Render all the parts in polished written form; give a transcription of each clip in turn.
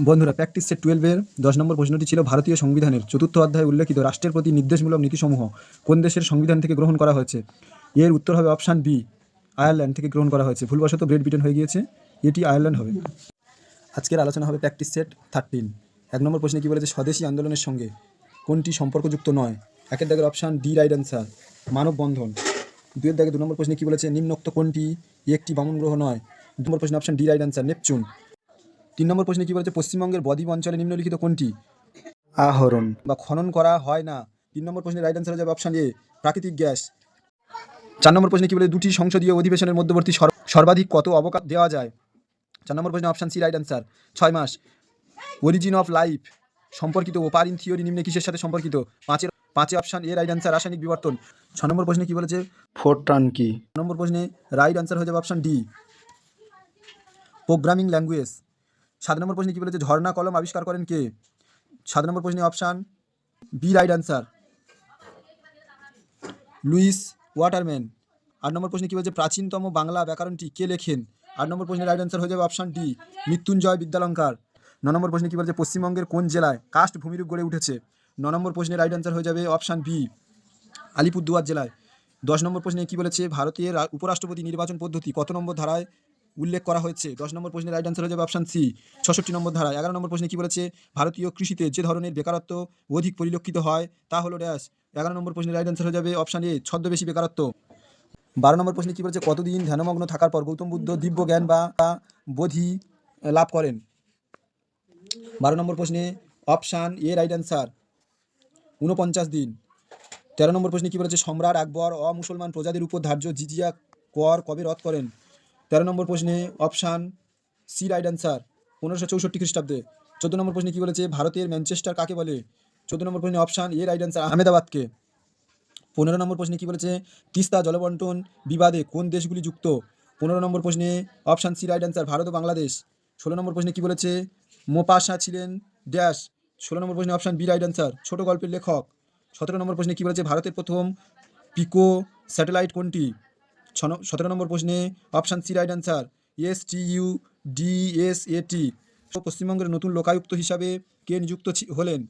বন্ধুরা, practice set 12-এর 10 নম্বর প্রশ্নটি ছিল ভারতীয় সংবিধানের চতুর্থ অধ্যায়ে উল্লেখিত রাষ্ট্রের প্রতি নির্দেশমূলক নীতিসমূহ কোন দেশের সংবিধান থেকে গ্রহণ করা হয়েছে। এর উত্তর হবে অপশান বি, আয়ারল্যান্ড থেকে গ্রহণ করা হয়েছে। ভুলবশত গ্রেট ব্রিটেন হয়ে গিয়েছে, এটি আয়ারল্যান্ড হবে। আজকের আলোচনা হবে প্র্যাকটিস সেট 13। 1 নম্বর প্রশ্নে কী বলেছে, স্বদেশী আন্দোলনের সঙ্গে কোনটি সম্পর্কযুক্ত নয়। একের দাগের অপশান ডি রাইট অ্যান্সার, মানববন্ধন। 2 দাগের 2 নম্বর প্রশ্নে কী বলেছে, নিম্নোক্ত কোনটি একটি বামন গ্রহ নয়। 2 নম্বর প্রশ্নে option D right answer, Neptune. 3 নম্বর প্রশ্নে কী বলেছে, পশ্চিমবঙ্গের বদ্বীপ অঞ্চলে নিম্নলিখিত কোনটি আহরণ বা খনন করা হয় না। 3 নম্বর প্রশ্নের রাইট অ্যান্সার হয়ে যাবে অপশান এ, প্রাকৃতিক গ্যাস। 4 নম্বর প্রশ্নে কী বলে, দুটি সংসদীয় অধিবেশনের মধ্যবর্তী সর্বাধিক কত অবকাশ দেওয়া যায়। 4 নম্বর প্রশ্নে অপশান সি রাইট অ্যান্সার, 6 মাস। অরিজিন অফ লাইফ সম্পর্কিত ওপার ইন থিওরি নিম্নে কিসের সাথে সম্পর্কিত। পাঁচে অপশান এ রাইট অ্যান্সার, রাসায়নিক বিবর্তন। 6 নম্বর প্রশ্নে কী বলেছে, ফোরট্রান কি। 9 নম্বর প্রশ্নে রাইট অ্যান্সার হয়ে যাবে অপশান ডি, প্রোগ্রামিং ল্যাঙ্গুয়েজ। 7 নম্বর প্রশ্নে কী বলেছে, ঝর্ণা কলম আবিষ্কার করেন কে। 7 নম্বর প্রশ্নে option B right answer, Lewis Waterman. 8 নম্বর প্রশ্নে কী বলেছে, প্রাচীনতম বাংলা ব্যাকরণটি কে লেখেন। 8 নম্বর প্রশ্নের রাইট অ্যান্সার হয়ে যাবে অপশান ডি, মৃত্যুঞ্জয় বিদ্যালঙ্কার। 9 নম্বর প্রশ্নে কী বলেছে, পশ্চিমবঙ্গের কোন জেলায় কাস্ট ভূমিরূপ গড়ে উঠেছে। 9 নম্বর প্রশ্নের রাইট অ্যান্সার হয়ে যাবে অপশান বি, আলিপুরদুয়ার জেলায়। 10 নম্বর প্রশ্নে কী বলেছে, ভারতের উপরাষ্ট্রপতি নির্বাচন পদ্ধতি কত নম্বর ধারায় উল্লেখ করা হয়েছে। 10 নম্বর প্রশ্নের রাইট অ্যান্সার হয়ে যাবে অপশান সি, 66 নম্বর ধারায়। 11 নম্বর প্রশ্নে কী বলেছে, ভারতীয় কৃষিতে যে ধরনের বেকারত্ব অধিক পরিলক্ষিত হয় তা হলো ড্যাশ। 11 নম্বর প্রশ্নের রাইট অ্যান্সার হয়ে যাবে অপশান এ, ছদ্মবেশী বেকারত্ব। 12 নম্বর প্রশ্নে কী বলেছে, কতদিন ধ্যানমগ্ন থাকার পর গৌতম বুদ্ধ দিব্য জ্ঞান বা বোধি লাভ করেন। 12 নম্বর প্রশ্নে অপশান এ রাইট অ্যান্সার, 49 দিন। 13 নম্বর প্রশ্নে কী বলেছে, সম্রাট আকবর অমুসলমান প্রজাদের উপর ধার্য জিজিয়া কর কবে রদ করেন। 13 নম্বর প্রশ্নে অপশান সি রাইট অ্যান্সার, 1564 খ্রিস্টাব্দে। 14 নম্বর প্রশ্নে কী বলেছে, ভারতের ম্যানচেস্টার কাকে বলে। 14 নম্বর প্রশ্নে অপশান এ রাইট অ্যান্সার, আহমেদাবাদকে। 15 নম্বর প্রশ্নে কী বলেছে, তিস্তা জলবন্টন বিবাদে কোন দেশগুলি যুক্ত। 15 নম্বর প্রশ্নে option C right answer, Bharat ও বাংলাদেশ। 16 নম্বর প্রশ্নে কী বলেছে, মোপাসা ছিলেন ড্যাশ। 16 নম্বর প্রশ্নে অপশান বি রাইট অ্যান্সার, ছোট গল্পের লেখক। 17 নম্বর প্রশ্নে কী বলেছে, ভারতের প্রথম পিকো স্যাটেলাইট কোনটি। 17 নম্বর প্রশ্নে option C right answer, STUDSAT। পশ্চিমবঙ্গের নতুন লোকায়ুক্ত হিসাবে কে নিযুক্ত হলেন।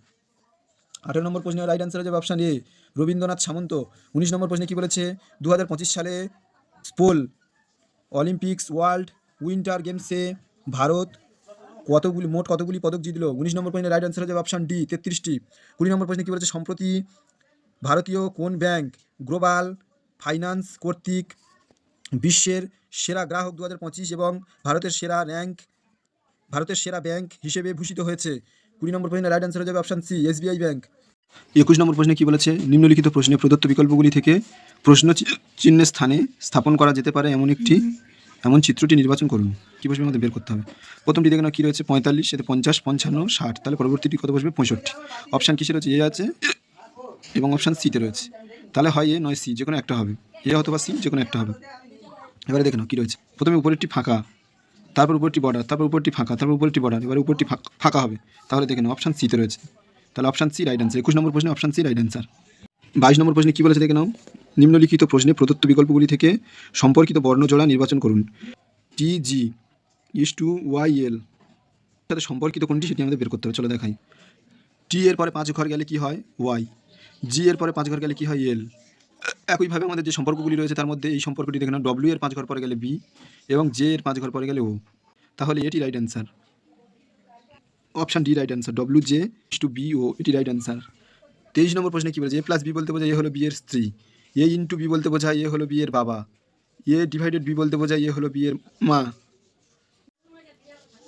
18 নম্বর প্রশ্নের রাইট অ্যান্সার হয়ে যাবে অপশান এ, রবীন্দ্রনাথ সামন্ত। 19 নম্বর প্রশ্নে কী বলেছে, 2025 সালে স্পোল অলিম্পিক্স ওয়ার্ল্ড উইন্টার গেমসে ভারত মোট কতগুলি পদক জিতল। 19 নম্বর প্রশ্নের রাইট অ্যান্সার হয়ে যাবে অপশান ডি, 33টি। 20 নম্বর প্রশ্নে কী বলেছে, সম্প্রতি ভারতীয় কোন ব্যাংক গ্লোবাল ফাইন্যান্স কর্তৃক বিশ্বের সেরা গ্রাহক 2025 এবং ভারতের সেরা ব্যাংক হিসেবে ভূষিত হয়েছে। 20 নম্বর প্রশ্নের রাইট অ্যান্সার হয়ে যাবে অপশান সি, SBI ব্যাংক। 21 নম্বর প্রশ্নে কী বলেছে, নিম্নলিখিত প্রশ্নে প্রদত্ত বিকল্পগুলি থেকে প্রশ্ন চিহ্নের স্থানে স্থাপন করা যেতে পারে এমন চিত্রটি নির্বাচন করুন। কী বসবে আমাদের বের করতে হবে। প্রথমটি দেখে নাও কী রয়েছে, 45, সাথে 50, 55, 60। তাহলে পরবর্তীটি কত বসবে, 65। অপশান কিসে রয়েছে, এ আছে এবং অপশান সিতে রয়েছে। তাহলে হয় এ নয় সি, যে কোনো একটা হবে। এ অথবা সি, যে কোনো একটা হবে। এবারে দেখে নাও কী রয়েছে, প্রথমে উপরেরটি ফাঁকা, তারপর উপরটি বর্ডার, তারপর উপরটি ফাঁকা, তারপর উপরটি বর্ডার, এবার উপরটি ফাঁকা হবে। তাহলে দেখে নাও অপশান সিতে রয়েছে। তাহলে অপশান সি রাইট অ্যান্সার। 21 নম্বর প্রশ্নে অপশান সি রাইট অ্যান্সার। 22 নম্বর প্রশ্নে কী বলেছে দেখে নাও, নিম্নলিখিত প্রশ্নে প্রদত্ত বিকল্পগুলি থেকে সম্পর্কিত বর্ণজোড়া নির্বাচন করুন। TG ইজ টু YL সাথে সম্পর্কিত কোনটি সেটি আমাদের বের করতে হবে। চলো দেখাই। টি এর পরে 5 ঘর গেলে কি হয়, Y। জি এর পরে 5 ঘর গেলে কি হয়, L। একইভাবে আমাদের যে সম্পর্কগুলি রয়েছে তার মধ্যে এই সম্পর্কটি দেখে নাও, W এর 5 ঘর পরে গেলে B এবং J এর 5 ঘর পরে গেলে O। তাহলে এটি right answer, option D right answer, WJ is to BO, এটি রাইট অ্যান্সার। 23 নম্বর প্রশ্নে কী বলেছে, A প্লাস বি বলতে বোঝায় এ হলো বি এর স্ত্রী, A ইন্টু বি বলতে বোঝায় এ হলো বি এর বাবা, A ডিভাইডেড বি বলতে বোঝায় এ হলো বি এর মা,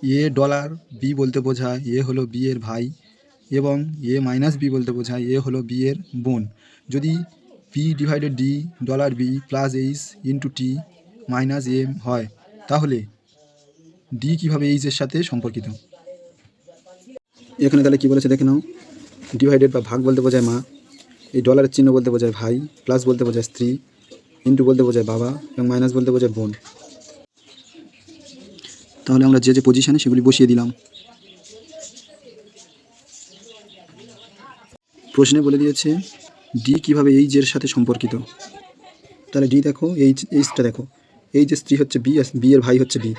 A ডলার বি বলতে বোঝায় এ হলো বি এর ভাই এবং A মাইনাস বি বলতে বোঝায় এ হলো বি এর বোন। যদি P divided D dollar B plus H into T minus M হয়, তাহলে ডি কীভাবে এইচের সাথে সম্পর্কিত। এখানে তাহলে কী বলেছে দেখে নাও, ডিভাইডেড বা ভাগ বলতে বোঝায় মা, এই ডলারের চিহ্ন বলতে বোঝায় ভাই, প্লাস বলতে বোঝায় স্ত্রী, ইন্টু বলতে বোঝায় বাবা এবং মাইনাস বলতে বোঝায় বোন। তাহলে আমরা যে পজিশানে সেগুলি বসিয়ে দিলাম। প্রশ্নে বলে দিয়েছে ডি কীভাবে এইচের সাথে সম্পর্কিত। তাহলে ডি দেখো, এইচটা দেখো, এই যে স্ত্রী হচ্ছে বি, বি এর ভাই হচ্ছে ডি,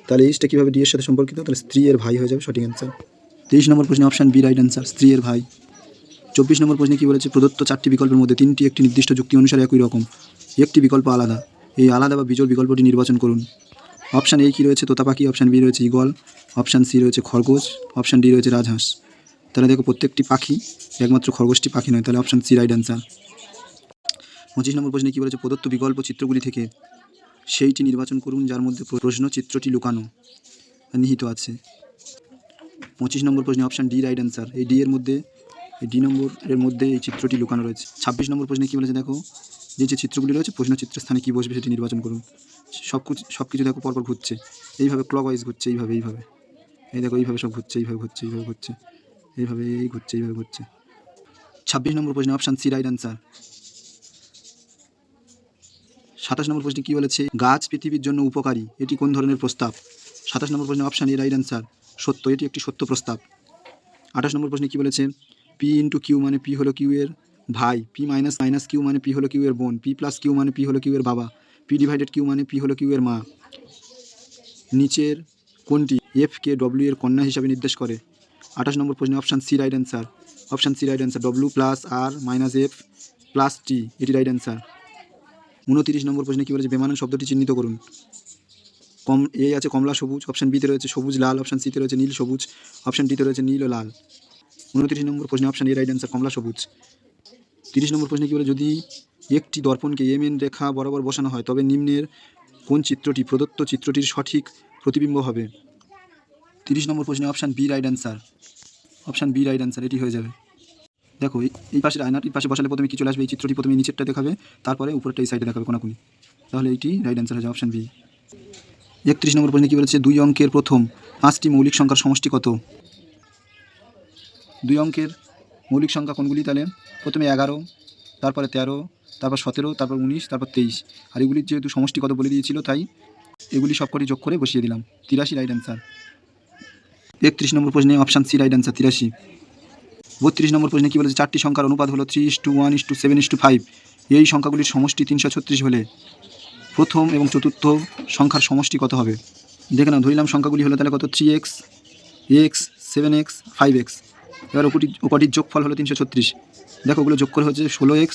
তাহলে এইচটা কীভাবে ডি এর সাথে সম্পর্কিত? তাহলে স্ত্রী এর ভাই হয়ে যাবে সঠিক অ্যান্সার। 23 নম্বর প্রশ্নে অপশান বি রাইট অ্যান্সার, স্ত্রী এর ভাই। 24 নম্বর প্রশ্নে কী বলেছে? প্রদত্ত 4টি বিকল্পের মধ্যে 3টি একটি নির্দিষ্ট যুক্তি অনুসারে একই রকম, একটি বিকল্প আলাদা, এই আলাদা বা বিজোড় বিকল্পটি নির্বাচন করুন। অপশান এ কী রয়েছে? তোতা পাখি। অপশান বি রয়েছে ঈগল। অপশান সি রয়েছে খরগোশ। অপশান ডি রয়েছে রাজহাঁস। তাহলে দেখো প্রত্যেকটি পাখি, একমাত্র খরগোশটি পাখি নয়, তাহলে অপশান সি রাইট অ্যান্সার। 25 নম্বর প্রশ্নে কী বলেছে? প্রদত্ত বিকল্প চিত্রগুলি থেকে সেইটি নির্বাচন করুন যার মধ্যে প্রশ্ন চিত্রটি লুকানো নিহিত আছে। 25 নম্বর প্রশ্নে অপশান ডি রাইট অ্যান্সার। এই ডি এর মধ্যে, এই ডি নম্বর এর মধ্যে এই চিত্রটি লুকানো রয়েছে। 26 নম্বর প্রশ্নে কী বলেছে? দেখো যে চিত্রগুলি রয়েছে প্রশ্ন চিত্রের স্থানে কী বসবে সেটি নির্বাচন করুন। সব কিছু দেখো পরপর ঘুরছে, এইভাবে ক্লক ওয়াইজ ঘুরছে, এইভাবে এই দেখো এইভাবে সব ঘুরছে, এইভাবে ঘুরছে, এইভাবে ঘুরছে, এইভাবে ঘুরছে। 26 নম্বর প্রশ্নে অপশান সি রাইট অ্যান্সার। 27 নম্বর প্রশ্নে কী বলেছে? গাছ পৃথিবীর জন্য উপকারী, এটি কোন ধরনের প্রস্তাব? 27 নম্বর প্রশ্নে অপশান এ রাইট অ্যান্সার, সত্য, এটি একটি সত্য প্রস্তাব। 28 নম্বর প্রশ্নে কী বলেছে? পি ইন্টু কিউ মানে পি হলো কিউ এর ভাই, পি মাইনাস মাইনাস কিউ মানে পি হলো কিউ এর বোন, পি প্লাস কিউ মানে পি হলো কিউ এর বাবা, পি ডিভাইডেড কিউ মানে পি হলো কিউ এর মা। নিচের কোনটি এফ কে ডব্লিউ এর কন্যা হিসাবে নির্দেশ করে? 28 নম্বর প্রশ্নে option C right answer. Option C right answer, W plus R minus F plus T, এটি রাইট অ্যান্সার। 29 নম্বর প্রশ্নে কী বলেছে? বেমানান শব্দটি চিহ্নিত করুন। এ আছে কমলা সবুজ, অপশান বিতে রয়েছে সবুজ লাল, অপশান সিতে রয়েছে নীল সবুজ, অপশান ডিতে রয়েছে নীল ও লাল। 29 নম্বর প্রশ্নে অপশান এ রাইট অ্যান্সার, কমলা সবুজ। 30 নম্বর প্রশ্নে কী বলে? যদি একটি দর্পণকে এম এন রেখা বরাবর বসানো হয় তবে নিম্নের কোন চিত্রটি প্রদত্ত চিত্রটির সঠিক প্রতিবিম্ব হবে? 30 নম্বর প্রশ্নে option B right answer. Option B right answer, এটি হয়ে যাবে। দেখো এই পাশের আয়নাটির পাশে বসালে প্রথমে কী চলে আসবে? এই চিত্রটি প্রথমে নিচেরটা দেখাবে, তারপরে উপরেরটা এই সাইডে দেখাবে কোনাকুনি, তাহলে এইটি রাইট অ্যান্সার হয়ে যাবে অপশান বি। 31 নম্বর প্রশ্নে কী বলেছে? 2 অঙ্কের প্রথম 5টি মৌলিক সংখ্যার সমষ্টি কত? 2 অঙ্কের মৌলিক সংখ্যা কোনগুলি? তাহলে প্রথমে 11, তারপরে 13, তারপর 17, তারপর 19, তারপর 23, আর এগুলির যেহেতু সমষ্টি কত বলে দিয়েছিল তাই এগুলি সবকটি যোগ করে বসিয়ে দিলাম, 83 রাইট অ্যান্সার। 31 নম্বর প্রশ্নে অপশান সি রাইট অ্যান্সার, 83। 32 নম্বর প্রশ্নে কী বলেছে? 4টি সংখ্যার অনুপাত হলো 3:1:7:5, এই সংখ্যাগুলির সমষ্টি 336 হলে প্রথম এবং চতুর্থ সংখ্যার সমষ্টি কত হবে? দেখে নাও, ধরিলাম সংখ্যাগুলি হলো তাহলে কত? 3x, x, 7x, 5x, এবার ওপরটির যোগফল হলো 336। দেখো ওগুলো যোগ করে হচ্ছে 16x,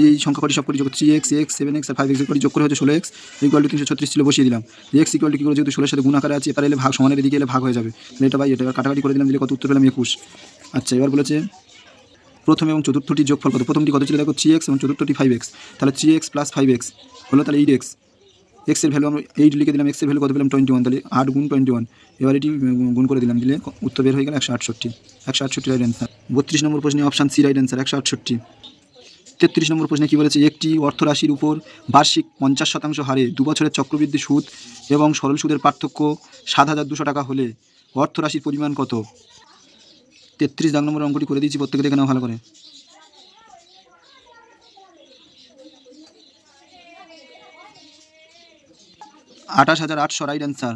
এই সংখ্যা কটি সবকটি যোগ 3x, x, 7x আর 5x কটি যোগ করে হচ্ছে 16x, ইকুয়াল টু 336 ছিল, বসিয়ে দিলাম। x ইকুয়াল টু কী করে? যেহেতু 16 সাথে গুণ আকারে আছে, এবার এলে ভাগ, সমানের দিকে এলে ভাগ হয়ে যাবে, এটা বাই এটা, এবার কাটাকাটি করে দিলাম, দিলে কত উত্তর পেলাম? 21। আচ্ছা, এবার বলেছে প্রথম এবং চতুর্থটির যোগফল কত? প্রথমটি কত ছিল? দেখো 3x এবং চতুর্থটি 5x, তাহলে 3x প্লাস 5x হলো তাহলে 8x। এক্সের ভ্যালু আমরা 8 লিখে দিলাম, এক্সের ভ্যালু কত পেলাম? 21, তাহলে 8 গুণ 21, এবার এটি গুণ করে দিলাম, দিলে উত্তর বের হয়ে গেল 168। 168 রাইট অ্যান্সার। 32 নম্বর প্রশ্নে অপশান সি রাইট অ্যান্সার, 168। 33 নম্বর প্রশ্নে কী বলেছে? একটি অর্থরাশির উপর বার্ষিক 50% হারে 2 বছরের চক্রবৃদ্ধি সুদ এবং সরল সুদের পার্থক্য 7,200 টাকা হলে অর্থরাশির পরিমাণ কত? 33 দাগ নম্বর অঙ্কটি করে দিয়েছি, প্রত্যেকে দেখে নাও ভালো করে। $28,800 রাইট অ্যান্সার।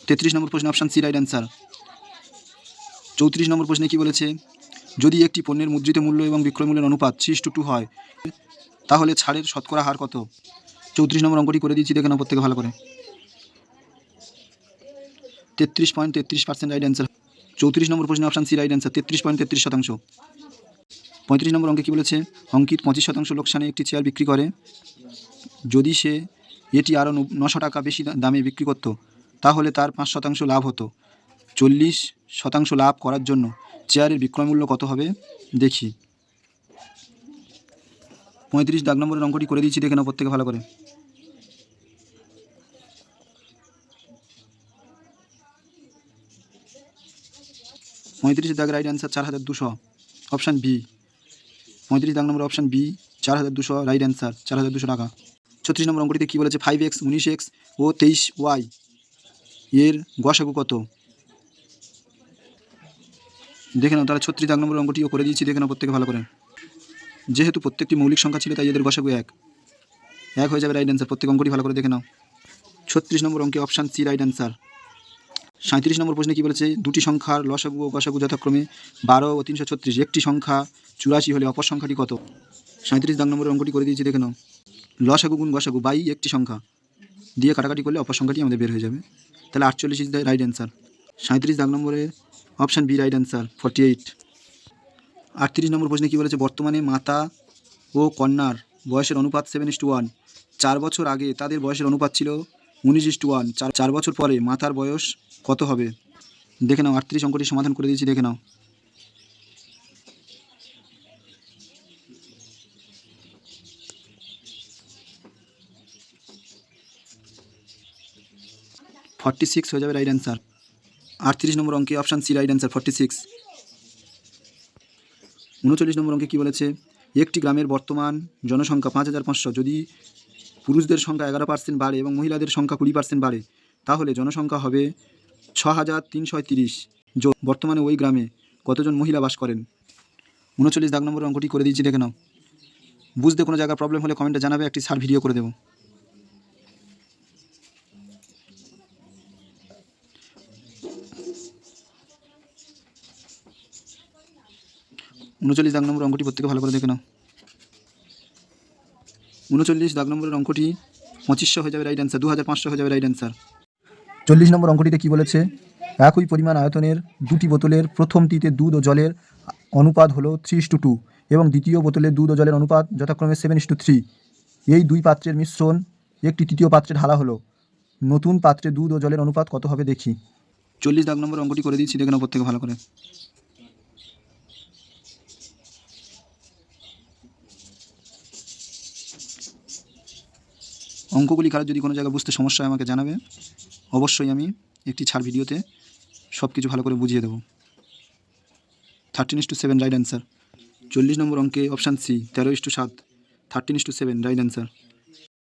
33 নম্বর প্রশ্নে অপশান সি রাইট অ্যান্সার। 34 নম্বর প্রশ্নে কী বলেছে? যদি একটি পণ্যের মুদ্রিত মূল্য এবং বিক্রয় মূল্যের অনুপাত 3:2 হয় তাহলে ছাড়ের শতকরা হার কত? 34 নম্বর অঙ্কটি করে দিয়েছি, দেখে নাও প্রত্যেকে ভালো করে। 33.33% রাইট অ্যান্সার। 34 নম্বর প্রশ্নে অপশান সি রাইট অ্যান্সার, 33.33%। 35 নম্বর অঙ্কে কী বলেছে? অঙ্কিত 25% লোকসানে একটি চেয়ার বিক্রি করে, যদি সে এটি আরও 900 টাকা বেশি দামে বিক্রি করত তাহলে তার 5% লাভ হতো। 40% লাভ করার জন্য চেয়ারের বিক্রয় মূল্য কত হবে? দেখি। 35 দাগ নম্বরের অঙ্কটি করে দিয়েছি, দেখে নাও প্রত্যেকে ভালো করে। 35 দাগ রাইট অ্যান্সার 4,200, অপশান বি। 35 দাগ নম্বর অপশান বি, 4,200 রাইট অ্যান্সার, 4,200 টাকা। 36 নম্বর অঙ্কটিতে কী বলেছে? 5x, 19x ও 23y এর গসাগু কত? দেখে নাও, তাহলে 36 দাগ নম্বর অঙ্কটিও করে দিয়েছি, দেখে নাও প্রত্যেকে ভালো করে। যেহেতু প্রত্যেকটি মৌলিক সংখ্যা ছিল তাই এদের গসাগু 1 হয়ে যাবে রাইট অ্যান্সার, প্রত্যেক অঙ্কটি ভালো করে দেখে নাও। 36 নম্বর অঙ্কে অপশান সি রাইট অ্যান্সার। 37 নম্বর প্রশ্নে কী বলেছে? দুটি সংখ্যার লসাগু ও গসাগু যথাক্রমে 12 ও 336, একটি সংখ্যা 84 হলে অপর সংখ্যাটি কত? 37 দাগ নম্বরের অঙ্কটি করে দিয়েছি, দেখে নাও। লসাগু গুণ গসাগু বাই একটি সংখ্যা দিয়ে কাটাকাটি করলে অপর সংখ্যাটি আমাদের বের হয়ে যাবে। তাহলে 48 ইজ দ্য রাইট অ্যান্সার। 37 দাগ নম্বরে অপশান বি রাইট অ্যান্সার 48। 38 নম্বর প্রশ্নে কী বলেছে, বর্তমানে মাতা ও কন্যার বয়সের অনুপাত 7:1। 4 বছর আগে তাদের বয়সের অনুপাত ছিল 19:1। 4 বছর পরে মাতার বয়স কত হবে? দেখে নাও, 38 অঙ্কটি সমাধান করে দিয়েছি, দেখে নাও। ফর্টি সিক্স হয়ে যাবে রাইট অ্যান্সার। 38 নম্বর অঙ্কে অপশান সি রাইট অ্যান্সার 46। 39 নম্বর অঙ্কে কী বলেছে, একটি গ্রামের বর্তমান জনসংখ্যা 5,500। যদি পুরুষদের সংখ্যা 11% বাড়ে এবং মহিলাদের সংখ্যা 20% বাড়ে, তাহলে জনসংখ্যা হবে 6,330। বর্তমানে ওই গ্রামে কতজন মহিলা বাস করেন? 39 দাগ নম্বর অঙ্কটি করে দিয়েছি, দেখে নাও। বুঝতে কোনো জায়গায় প্রবলেম হলে কমেন্টে জানাবে, একটি সার ভিডিও করে দেবো। 39 দাগ নম্বর অঙ্কটি প্রত্যেকে ভালো করে দেখে নাও। 39 দাগ নম্বরের অঙ্কটি 2500 হয়ে যাবে রাইট অ্যান্সার, 2500 হয়ে যাবে রাইট অ্যান্সার। 40 নম্বর অঙ্কটিতে কী বলেছে, একই পরিমাণ আয়তনের দুটি বোতলের প্রথমটিতে দুধ ও জলের অনুপাত হলো 3:2 এবং দ্বিতীয় বোতলে দুধ ও জলের অনুপাত যথাক্রমে 7:3। এই দুই পাত্রের মিশ্রণ একটি তৃতীয় পাত্রে ঢালা হলো, নতুন পাত্রে দুধ ও জলের অনুপাত কত হবে দেখি। 40 দাগ নম্বর অঙ্কটি করে দিচ্ছি, দেখে নাও প্রত্যেকে ভালো করে। অঙ্কগুলি কারোর যদি কোনো জায়গায় বুঝতে সমস্যা হয় আমাকে জানাবে, অবশ্যই আমি একটি ছাড় ভিডিওতে সব কিছু ভালো করে বুঝিয়ে দেবো। 13:7 রাইট অ্যান্সার। 40 নম্বর অঙ্কে অপশান সি 13:7, 13:7 রাইট অ্যান্সার।